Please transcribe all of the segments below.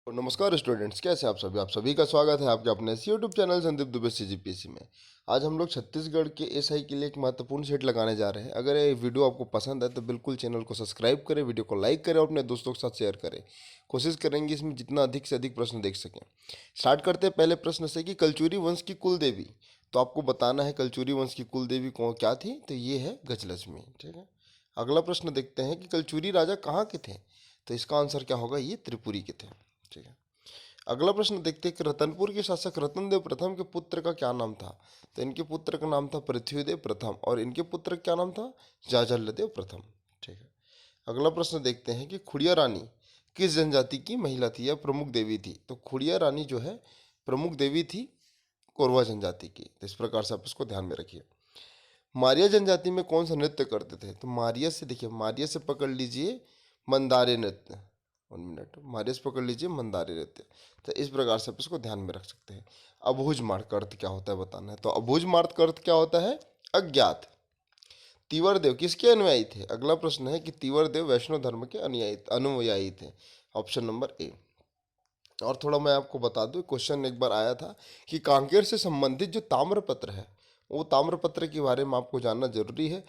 तो नमस्कार स्टूडेंट्स, कैसे हैं आप सभी का स्वागत है आपके अपने इस YouTube channel Sandeep Dubey CGPSC में। आज हम लोग छत्तीसगढ़ के एसआई के लिए एक महत्वपूर्ण सेट लगाने जा रहे हैं। अगर ये वीडियो आपको पसंद है तो बिल्कुल चैनल को सब्सक्राइब करें, वीडियो को लाइक करें और अपने दोस्तों के साथ शेयर करें। कोशिश करेंगे इसमें जितना अधिक से अधिक प्रश्न देख सकें। स्टार्ट करते हैं पहले प्रश्न से कि कलचुरी वंश की कुल देवी। तो आपको बताना है कलचुरी वंश की कुल देवी कौन क्या थी, तो ये है गजलक्ष्मी। ठीक है, अगला प्रश्न देखते हैं कि कलचुरी राजा कहाँ के थे। तो इसका आंसर क्या होगा, ये त्रिपुरी के थे। ठीक है, अगला प्रश्न देखते हैं कि रतनपुर के शासक रतनदेव प्रथम के पुत्र का क्या नाम था। तो इनके पुत्र का नाम था पृथ्वीदेव प्रथम और इनके पुत्र का क्या नाम था, जाजल्लदेव प्रथम। ठीक है, अगला प्रश्न देखते हैं कि खुड़िया रानी किस जनजाति की महिला थी या प्रमुख देवी थी। तो खुड़िया रानी जो है प्रमुख देवी थी कोरवा जनजाति की। तो इस प्रकार से आप इसको ध्यान में रखिए। मारिया जनजाति में कौन सा नृत्य करते थे। तो मारिया से देखिए, मारिया से पकड़ लीजिए मंदारे नृत्य। 1 मिनट, मारिया से पकड़ लीजिए मंदारे नृत्य। तो इस प्रकार से आप इसको ध्यान में रख सकते हैं। अबुझ मार्ग का अर्थ क्या होता है बताना है। तो अबुझ मार्ग का अर्थ क्या होता है, अज्ञात। तीवर देव किसके अनुयायी थे। अगला प्रश्न है कि तीवर देव वैष्णव धर्म के अनुयायी थे। ऑप्शन नंबर ए। और थोड़ा मैं आपको बता दूं, क्वेश्चन एक बार आया था कि कांकेर से संबंधित जो ताम्रपत्र है, वो ताम्रपत्र के बारे में आपको जानना जरूरी है।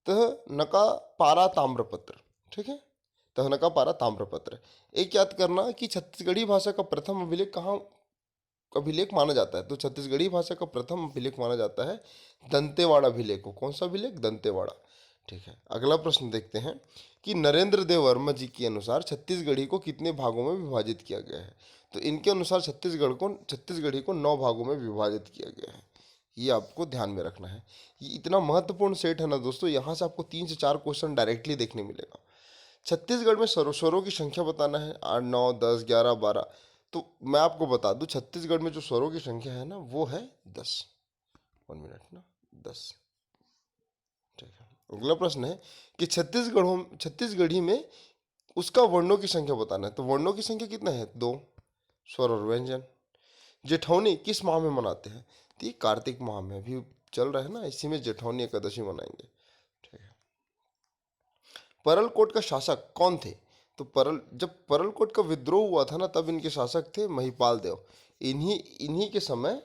तहनका पारा ताम्रपत्र। ठीक है, तहनका पारा ताम्रपत्र। एक याद करना कि छत्तीसगढ़ी भाषा का प्रथम अभिलेख कहाँ अभिलेख माना जाता है। तो छत्तीसगढ़ी भाषा का प्रथम अभिलेख माना जाता है दंतेवाड़ा अभिलेख को। कौन सा अभिलेख, दंतेवाड़ा। ठीक है, अगला प्रश्न देखते हैं कि नरेंद्र देव वर्मा जी के अनुसार छत्तीसगढ़ी को कितने भागों में विभाजित किया गया है। तो इनके अनुसार छत्तीसगढ़ी को 9 भागों में विभाजित किया गया है। ये आपको ध्यान में रखना है। ये इतना महत्वपूर्ण सेट है ना दोस्तों, यहाँ से आपको 3 से 4 क्वेश्चन डायरेक्टली देखने मिलेगा। छत्तीसगढ़ में स्वरों की संख्या बताना है, 8, 9, 10, 11, 12। तो मैं आपको बता दूं, छत्तीसगढ़ में जो स्वरों की संख्या है ना, वो है 10। 1 मिनट ना, 10। ठीक है, अगला प्रश्न है कि छत्तीसगढ़ी में उसका वर्णों की संख्या बताना है। तो वर्णों की संख्या कितना है, 2 स्वर और व्यंजन। जेठौनी किस माह में मनाते हैं। तो ये कार्तिक माह में अभी चल रहा है ना, इसी में जेठौनी एकादशी मनाएंगे। ठीक है, परलकोट का शासक कौन थे। तो जब परलकोट का विद्रोह हुआ था ना, तब इनके शासक थे महिपाल देव। इन्हीं इन्हीं के समय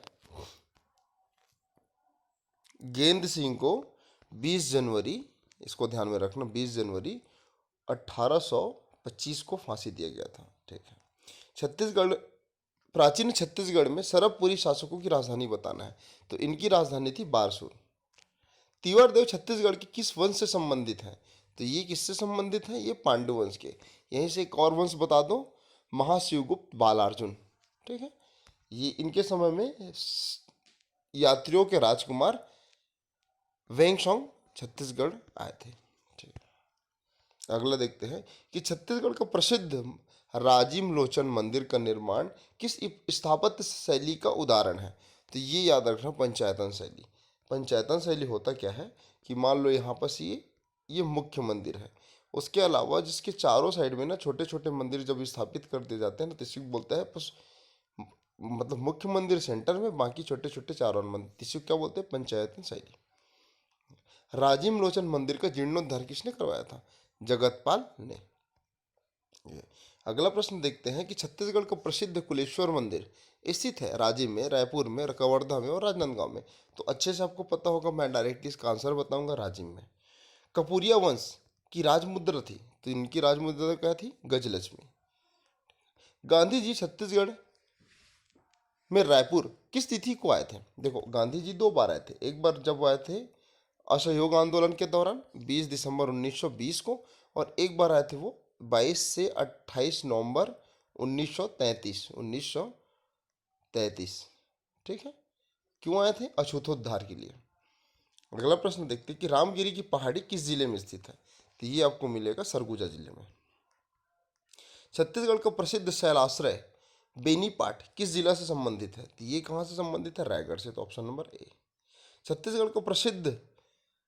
गेंद सिंह को 20 जनवरी, इसको ध्यान में रखना, 20 जनवरी 1825 को फांसी दिया गया था। ठीक है, छत्तीसगढ़ प्राचीन छत्तीसगढ़ में सरबपुरी शासकों की राजधानी बताना है। तो इनकी राजधानी थी बारसूर। तीवर देव छत्तीसगढ़ के किस वंश से संबंधित हैं। तो ये किससे संबंधित है, ये पांडु वंश के। यहीं से एक और वंश बता दो, महाशिवगुप्त बालार्जुन। ठीक है, ये इनके समय में यात्रियों के राजकुमार वेंगसोंग छत्तीसगढ़ आए थे। ठीक है, अगला देखते हैं कि छत्तीसगढ़ का प्रसिद्ध राजिम लोचन मंदिर का निर्माण किस स्थापत्य शैली का उदाहरण है। तो ये याद रखना, पंचायतन शैली। पंचायतन शैली होता क्या है कि मान लो यहाँ पर ये मुख्य मंदिर है, उसके अलावा जिसके चारों साइड में ना छोटे छोटे मंदिर जब स्थापित कर दिए जाते हैं ना, तो इसी को बोलता है मतलब मुख्य मंदिर सेंटर में, बाकी छोटे छोटे चारों मंदिर, इसी को क्या बोलते हैं, पंचायतन शैली। राजिम लोचन मंदिर का जीर्णोद्धार किसने करवाया था, जगतपाल ने। अगला प्रश्न देखते हैं कि छत्तीसगढ़ का प्रसिद्ध कुलेश्वर मंदिर स्थित है राजिम में, रायपुर में, कवर्धा में और राजनांदगांव में। तो अच्छे से आपको पता होगा, मैं डायरेक्टली इसका आंसर बताऊंगा, राजिम में। कपूरिया वंश की राजमुद्रा थी। तो इनकी राजमुद्रा क्या थी, गजलक्ष्मी। गांधी जी छत्तीसगढ़ में रायपुर किस तिथि को आए थे। देखो, गांधी जी 2 बार आए थे। एक बार जब वो आए थे असहयोग आंदोलन के दौरान 20 दिसंबर 1920 को, और एक बार आए थे वो 22 से 28 नवंबर 1933। ठीक है, क्यों आए थे, अछूतोद्धार के लिए। अगला प्रश्न देखते हैं कि रामगिरी की पहाड़ी किस जिले में स्थित है। तो ये आपको मिलेगा सरगुजा जिले में। छत्तीसगढ़ का प्रसिद्ध शैलाश्रय बेनीपाट किस जिला से संबंधित है। तो ये कहाँ से संबंधित है, रायगढ़ से। तो ऑप्शन नंबर ए। छत्तीसगढ़ का प्रसिद्ध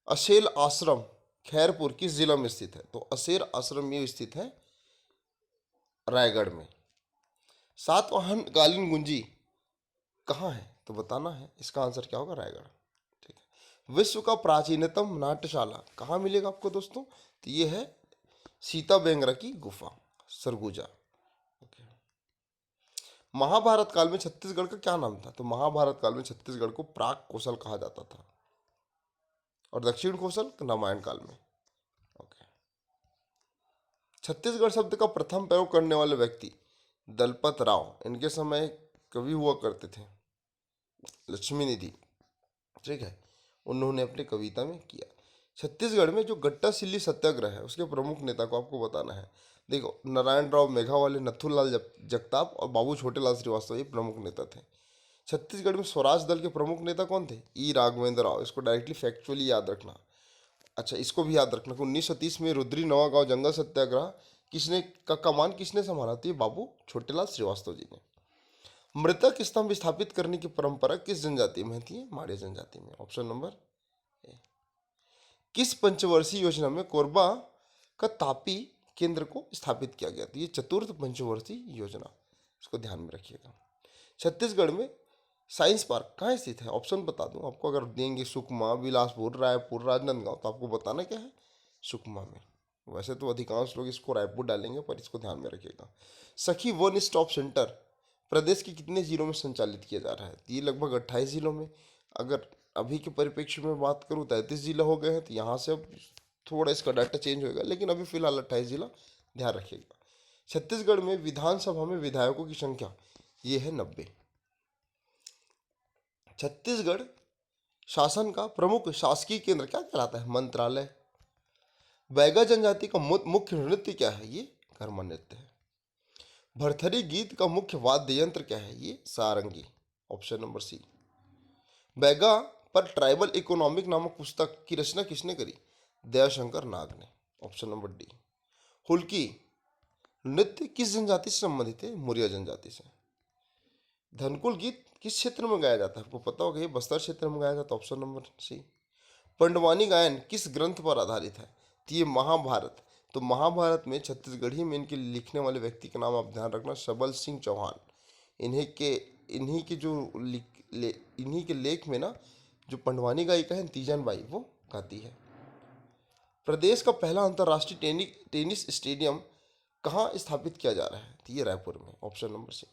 असेल आश्रम खैरपुर किस जिला में स्थित है। तो असेर आश्रम ये स्थित है रायगढ़ में। सातवाहन कालीन गुंजी कहाँ है, तो बताना है, इसका आंसर क्या होगा, रायगढ़। ठीक है, विश्व का प्राचीनतम नाट्यशाला कहाँ मिलेगा आपको दोस्तों। तो ये है सीता बेंगरा की गुफा, सरगुजा। ओके, महाभारत काल में छत्तीसगढ़ का क्या नाम था? तो महाभारत काल में छत्तीसगढ़ को प्राक कौशल कहा जाता था, और दक्षिण कौशल तो रामायण काल में। ओके। छत्तीसगढ़ शब्द का प्रथम प्रयोग करने वाले व्यक्ति दलपत राव, इनके समय कवि हुआ करते थे लक्ष्मी निधि, ठीक है, उन्होंने अपनी कविता में किया। छत्तीसगढ़ में जो गट्टा सिल्ली सत्याग्रह है उसके प्रमुख नेता को आपको बताना है। देखो, नारायण राव मेघावाले, नथुलाल जगताप और बाबू छोटेलाल श्रीवास्तव ये प्रमुख नेता थे। छत्तीसगढ़ में स्वराज दल के प्रमुख नेता कौन थे? ई राघवेंद्र राव। इसको डायरेक्टली फैक्चुअली याद रखना। अच्छा, इसको भी याद रखना कि 1930 में रुद्री नवागांव जंगल सत्याग्रह किसने का कमान किसने संभाला? तो ये बाबू छोटेलाल श्रीवास्तव जी ने। मृतक स्तंभ स्थापित करने की परंपरा किस जनजाति में थी? माड़िया जनजाति में। ऑप्शन नंबर ए। किस पंचवर्षीय योजना में कोरबा का तापी केंद्र को स्थापित किया गया था? ये चतुर्थ पंचवर्षीय योजना, इसको ध्यान में रखिएगा। छत्तीसगढ़ में साइंस पार्क कहाँ स्थित है? ऑप्शन बता दूं आपको, अगर देंगे सुकमा, बिलासपुर, रायपुर, राजनांदगांव, तो आपको बताना क्या है? सुकमा में। वैसे तो अधिकांश लोग इसको रायपुर डालेंगे, पर इसको ध्यान में रखिएगा। सखी वन स्टॉप सेंटर प्रदेश के कितने जिलों में संचालित किया जा रहा है? तो ये लगभग 28 जिलों में। अगर अभी के परिप्रेक्ष्य में बात करूँ 33 जिला हो गए हैं, तो यहाँ से अब थोड़ा इसका डाटा चेंज होगा, लेकिन अभी फिलहाल 28 जिला, ध्यान रखिएगा। छत्तीसगढ़ में विधानसभा में विधायकों की संख्या ये है 90। छत्तीसगढ़ शासन का प्रमुख शासकीय केंद्र क्या कहलाता है? मंत्रालय। बैगा जनजाति का मुख्य नृत्य क्या है? ये कर्मा नृत्य है। भरथरी गीत का मुख्य वाद्य यंत्र क्या है? ये sarangi. Option number C. Baiga पर ट्राइबल इकोनॉमिक नामक पुस्तक की रचना किसने करी? दयाशंकर नाग ने। Option number D. हुल्की नृत्य किस जनजाति से संबंधित है? मुरिया जनजाति से। धनकुल गीत किस क्षेत्र में गाया जाता है? आपको पता होगा, ये बस्तर क्षेत्र में गाया जाता है। ऑप्शन नंबर सी। पंडवानी गायन किस ग्रंथ पर आधारित है? तो ये महाभारत। तो महाभारत में छत्तीसगढ़ी में इनके लिखने वाले व्यक्ति का नाम आप ध्यान रखना, सबल सिंह चौहान। इन्हीं के जो इन्हीं के लेख में ना जो पंडवानी गायिका है तीजन बाई, वो गाती है। प्रदेश का पहला अंतर्राष्ट्रीय टेनिस स्टेडियम कहाँ स्थापित किया जा रहा है? तो ये रायपुर में। Option number C.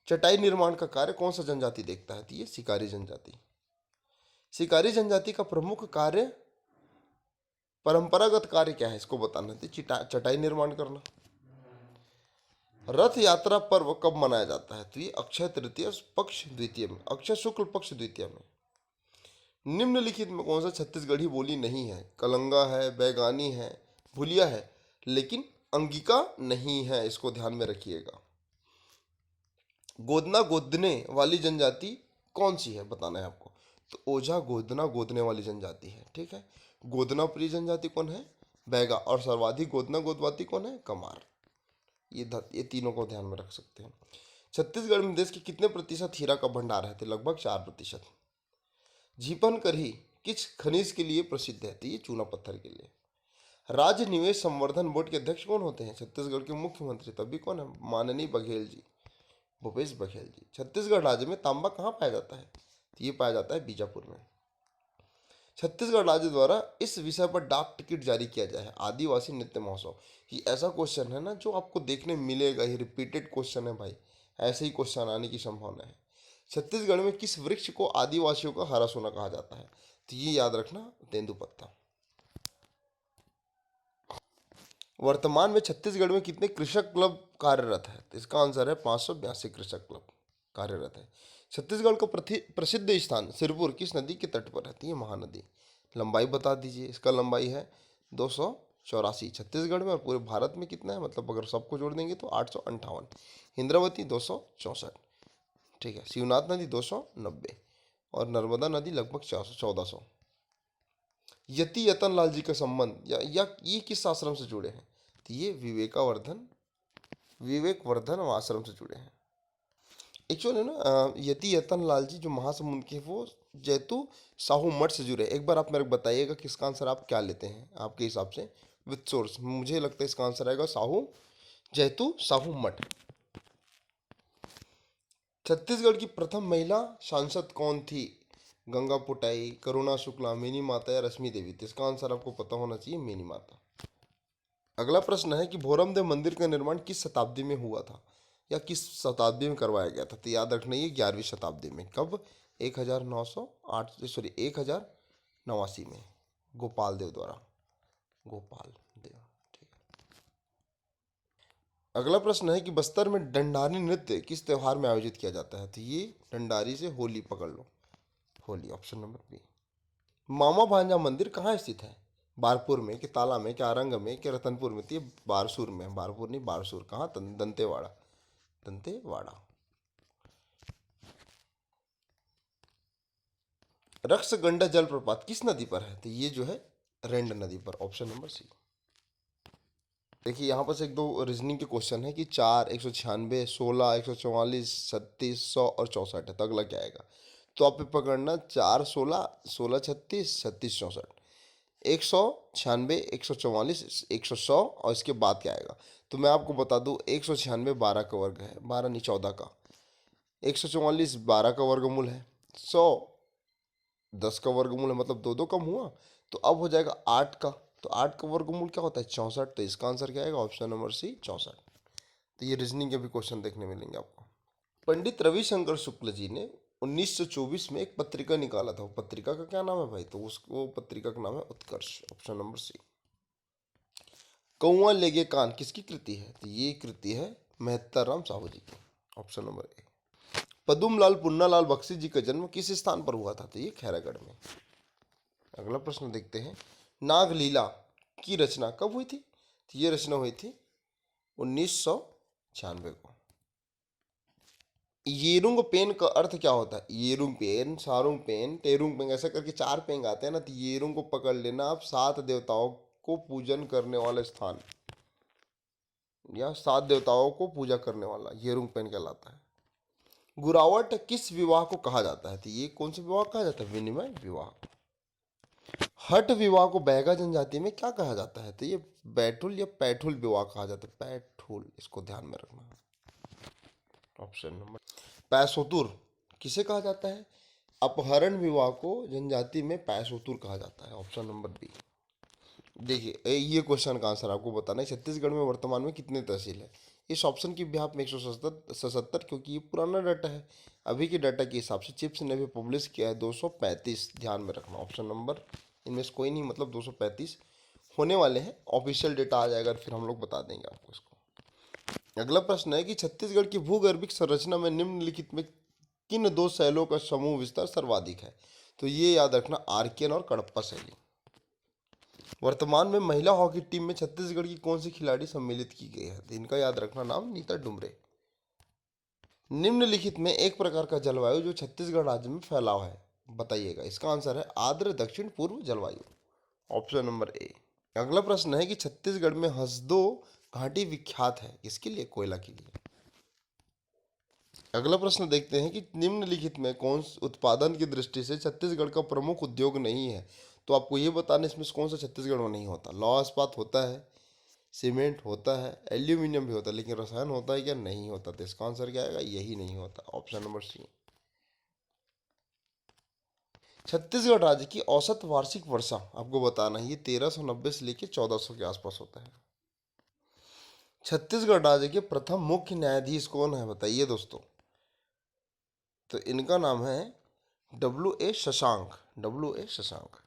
चटाई निर्माण का कार्य कौन सा जनजाति देखता है? तो ये शिकारी जनजाति। शिकारी जनजाति का प्रमुख कार्य, परंपरागत कार्य क्या है? इसको बताना है। चटाई निर्माण करना। रथ यात्रा पर्व कब मनाया जाता है? तो ये अक्षय तृतीय पक्ष द्वितीय में, अक्षय शुक्ल पक्ष द्वितीय में। निम्नलिखित में कौन सा छत्तीसगढ़ी बोली नहीं है? कलंगा है, बैगानी है, भुलिया है, लेकिन अंगिका नहीं है। इसको ध्यान में रखिएगा। गोदना गोदने वाली जनजाति कौन सी है? बताना है आपको। तो ओझा गोदना गोदने वाली जनजाति है, ठीक है। गोदना प्रिय जनजाति कौन है? बैगा। और सर्वाधिक गोदना गोदवाती कौन है? कमार। ये तीनों को ध्यान में रख सकते हैं। छत्तीसगढ़ में देश के कितने प्रतिशत हीरा का भंडार है? तो लगभग 4%। झीपन करही किस खनिज के लिए प्रसिद्ध है? तो ये चूना पत्थर के लिए। राज्य निवेश संवर्धन बोर्ड के अध्यक्ष कौन होते हैं? छत्तीसगढ़ के मुख्यमंत्री तभी कौन है? माननीय बघेल जी, भूपेश बघेल जी। छत्तीसगढ़ राज्य में तांबा कहाँ पाया जाता है? तो ये पाया जाता है बीजापुर में। छत्तीसगढ़ राज्य द्वारा इस विषय पर डाक टिकट जारी किया जाए है, आदिवासी नृत्य महोत्सव। ये ऐसा क्वेश्चन है ना जो आपको देखने मिलेगा, ये रिपीटेड क्वेश्चन है भाई, ऐसे ही क्वेश्चन आने की संभावना है। छत्तीसगढ़ में किस वृक्ष को आदिवासियों का हरा सोना कहा जाता है? तो ये याद रखना, तेंदुपत्ता। वर्तमान में छत्तीसगढ़ में कितने कृषक क्लब कार्यरत है? तो इसका आंसर है 582 कृषक क्लब कार्यरत है। छत्तीसगढ़ का प्रसिद्ध स्थान सिरपुर किस नदी के तट पर है? तो ये महानदी। लंबाई बता दीजिए। इसका लंबाई है 284 छत्तीसगढ़ में, और पूरे भारत में कितना है, मतलब अगर सबको जोड़ देंगे तो 858। इंद्रावती 264, ठीक है। शिवनाथ नदी 290, और नर्मदा नदी लगभग 1400। यति यतन लाल जी का संबंध या ये किस आश्रम से जुड़े हैं? तो ये विवेकवर्धन आश्रम से जुड़े हैं। एक्चुअली ना यति यतन लाल जी जो महासमुंद के, वो जैतू साहू मठ से जुड़े। एक बार आप मेरे को बताइएगा कि इसका आंसर आप क्या लेते हैं आपके हिसाब से विथ सोर्स। मुझे लगता है इसका आंसर आएगा जैतू साहू मठ। छत्तीसगढ़ की प्रथम महिला सांसद कौन थी? गंगा पुटाई, करुणा शुक्ला, मिनी माता या रश्मि देवी? तो इसका आंसर आपको पता होना चाहिए, मिनी माता। अगला प्रश्न है कि भोरमदेव मंदिर का निर्माण किस शताब्दी में हुआ था? या किस शताब्दी में करवाया गया था? तो याद रखना ये 11वीं शताब्दी में। कब? 1089 में, गोपाल देव द्वारा। गोपाल देव। ठीक है। अगला प्रश्न है कि बस्तर में डंडारी नृत्य किस त्योहार में आयोजित किया जाता है? तो ये डंडारी से होली पकड़ लो, होली, ऑप्शन नंबर बी। मामा भांजा मंदिर कहाँ स्थित है? बारपुर में, कि ताला में, कि आरंग में, कि रतनपुर में? तो ये बारसूर में, बारपुर नहीं बारसूर। कहाँ? दंतेवाड़ा, दंतेवाड़ा। रक्सगंडा जलप्रपात किस नदी पर है? तो ये जो है रेंड नदी पर, ऑप्शन नंबर सी। देखिए यहाँ पर से एक दो रीजनिंग के क्वेश्चन है कि 4, 196, 16, 144, 36, 100 और 64 है, तो अगला क्या आएगा? तो आप पे पकड़ना 4, 16, 16, 36, 36, 64, 196, 144, 100 और इसके बाद क्या आएगा? तो मैं आपको बता दूं 196 12 का वर्ग है, 12 नहीं 14 का। 144 12 का वर्गमूल है। 100 10 का वर्गमूल है, मतलब दो दो कम हुआ, तो अब हो जाएगा 8 का। तो 8 का वर्गमूल क्या होता है? 64। तो इसका आंसर क्या आएगा? Option number C, 64। तो ये रीजनिंग के भी क्वेश्चन देखने मिलेंगे आपको। पंडित रविशंकर शुक्ल जी ने 1924 में एक पत्रिका निकाला था, वो पत्रिका का क्या नाम है भाई? तो वो पत्रिका का नाम है उत्कर्ष, ऑप्शन नंबर सी। कौआ लेगे कान किसकी कृति है? तो ये कृति है मेहतर राम साहू जी की, option number A. Padumlal Punnalal Bakshi ji का जन्म किस स्थान पर हुआ था? तो ये खैरागढ़ में। अगला प्रश्न देखते हैं, नागलीला की रचना कब हुई थी? तो ये रचना हुई थी 1996 को। येरुंग पेन का अर्थ क्या होता है? येरुंग पेन, सारुंग पेन, टेरुंग पेन, ऐसा करके 4 पेन आते हैं ना। तो येरुंग को पकड़ लेना आप, 7 देवताओं को पूजन करने वाला स्थान, या 7 देवताओं को पूजा करने वाला येरुंग पेन कहलाता है। गुरावट किस विवाह को कहा जाता है? तो ये कौन सा विवाह कहा जाता है? विनिमय विवाह। हठ विवाह को बैगा जनजाति में क्या कहा जाता है? तो ये बैठुल या पैठुल विवाह कहा जाता है, पैठुल, इसको ध्यान में रखना। Option number. पैसोतुर किसे कहा जाता है? अपहरण विवाह को जनजाति में पैसोतुर कहा जाता है, ऑप्शन नंबर बी। देखिए ये क्वेश्चन का आंसर आपको बताना है, छत्तीसगढ़ में वर्तमान में कितने तहसील है? इस ऑप्शन की भी आप में 177, क्योंकि ये पुराना डाटा है। अभी के डाटा के हिसाब से चिप्स ने भी पब्लिश किया है 235, ध्यान में रखना, ऑप्शन नंबर, इनमें से कोई नहीं, मतलब 235 होने वाले हैं। ऑफिशियल डेटा आ जाएगा फिर हम लोग बता देंगे आपको इसको। अगला प्रश्न है कि छत्तीसगढ़ की भूगर्भिक संरचना में निम्नलिखित में किन दो शैलों का समूह विस्तार सर्वाधिक है? तो ये याद रखना, आर्कियन और कडप्पा शैली। वर्तमान में महिला हॉकी टीम में छत्तीसगढ़ की कौन सी खिलाड़ी सम्मिलित की गई है? तो इनका याद रखना नाम, नीता डुमरे। निम्नलिखित में एक प्रकार का जलवायु जो छत्तीसगढ़ राज्य में फैलाव है, बताइएगा। इसका आंसर है आर्द्र दक्षिण पूर्व जलवायु, ऑप्शन नंबर ए। अगला प्रश्न है कि छत्तीसगढ़ में हसदो घाटी विख्यात है किसके लिए? कोयला के लिए। अगला प्रश्न देखते हैं कि निम्नलिखित में कौन उत्पादन की दृष्टि से छत्तीसगढ़ का प्रमुख उद्योग नहीं है? तो आपको ये बताना इसमें से कौन सा छत्तीसगढ़ में नहीं होता। लौह इस्पात होता है, सीमेंट होता है, एल्यूमिनियम भी होता है, लेकिन रसायन होता है क्या? नहीं होता। तो इसका आंसर क्या आएगा? यही नहीं होता, ऑप्शन नंबर सी। छत्तीसगढ़ राज्य की औसत वार्षिक वर्षा आपको बताना है, ये 1390 से लेकर 1400 के आसपास होता है। छत्तीसगढ़ राज्य के प्रथम मुख्य न्यायाधीश कौन है? बताइए दोस्तों। तो इनका नाम है W.A. शशांक, W.A. शशांक।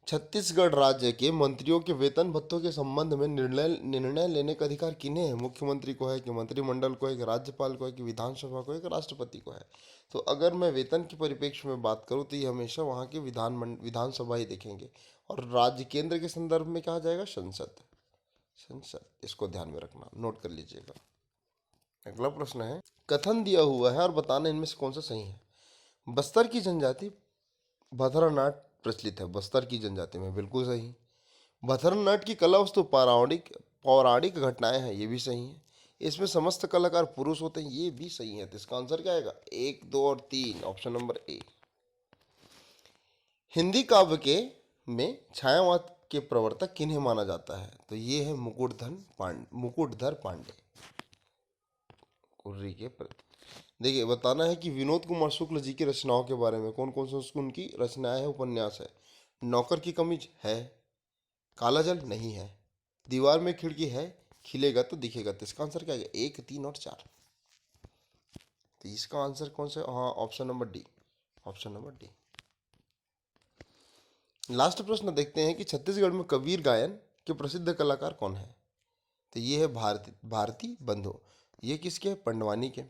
छत्तीसगढ़ राज्य के मंत्रियों के वेतन भत्तों के संबंध में निर्णय लेने का अधिकार किन्हें है? मुख्यमंत्री को है, कि मंत्रिमंडल को है, कि राज्यपाल को है, कि विधानसभा को है, कि राष्ट्रपति को है? तो अगर मैं वेतन के परिप्रेक्ष्य में बात करूं तो ये हमेशा वहाँ के विधानसभा ही देखेंगे, और राज्य केंद्र के संदर्भ में कहा जाएगा संसद, संसद। इसको ध्यान में रखना, नोट कर लीजिएगा। अगला प्रश्न है, कथन दिया हुआ है और बताना इनमें से कौन सा सही है। बस्तर की जनजाति भथरानाट्य प्रचलित है, बस्तर की जनजाति में, बिल्कुल सही। भथरनाट्य की कला वस्तु पौराणिक पौराणिक घटनाएं हैं, ये भी सही है। इसमें समस्त कलाकार पुरुष होते हैं, ये भी सही है। तो इसका आंसर क्या आएगा? 1, 2 और 3, ऑप्शन नंबर ए। हिंदी काव्य के में छायावाद के प्रवर्तक किन्हें माना जाता है? तो ये है मुकुटधर पांडे, कुर्री के प्रति। देखिए बताना है कि विनोद कुमार शुक्ल जी की रचनाओं के बारे में, कौन कौन से उनकी रचनाएं हैं, उपन्यास है। नौकर की कमीज है, काला जल नहीं है, दीवार में खिड़की है, खिलेगा तो दिखेगा। तो इसका आंसर क्या है? 1, 3 और 4। तो इसका आंसर कौन सा? हाँ, option number D. Option number D. Last प्रश्न देखते हैं कि छत्तीसगढ़ में कबीर गायन के प्रसिद्ध कलाकार कौन है? तो ये है भारती भारती बंधु। ये किसके? पंडवानी के।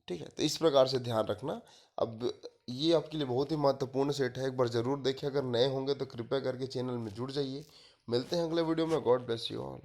ठीक है, तो इस प्रकार से ध्यान रखना। अब ये आपके लिए बहुत ही महत्वपूर्ण सेट है, एक बार जरूर देखें। अगर नए होंगे तो कृपया करके चैनल में जुड़ जाइए। मिलते हैं अगले वीडियो में। God bless you all.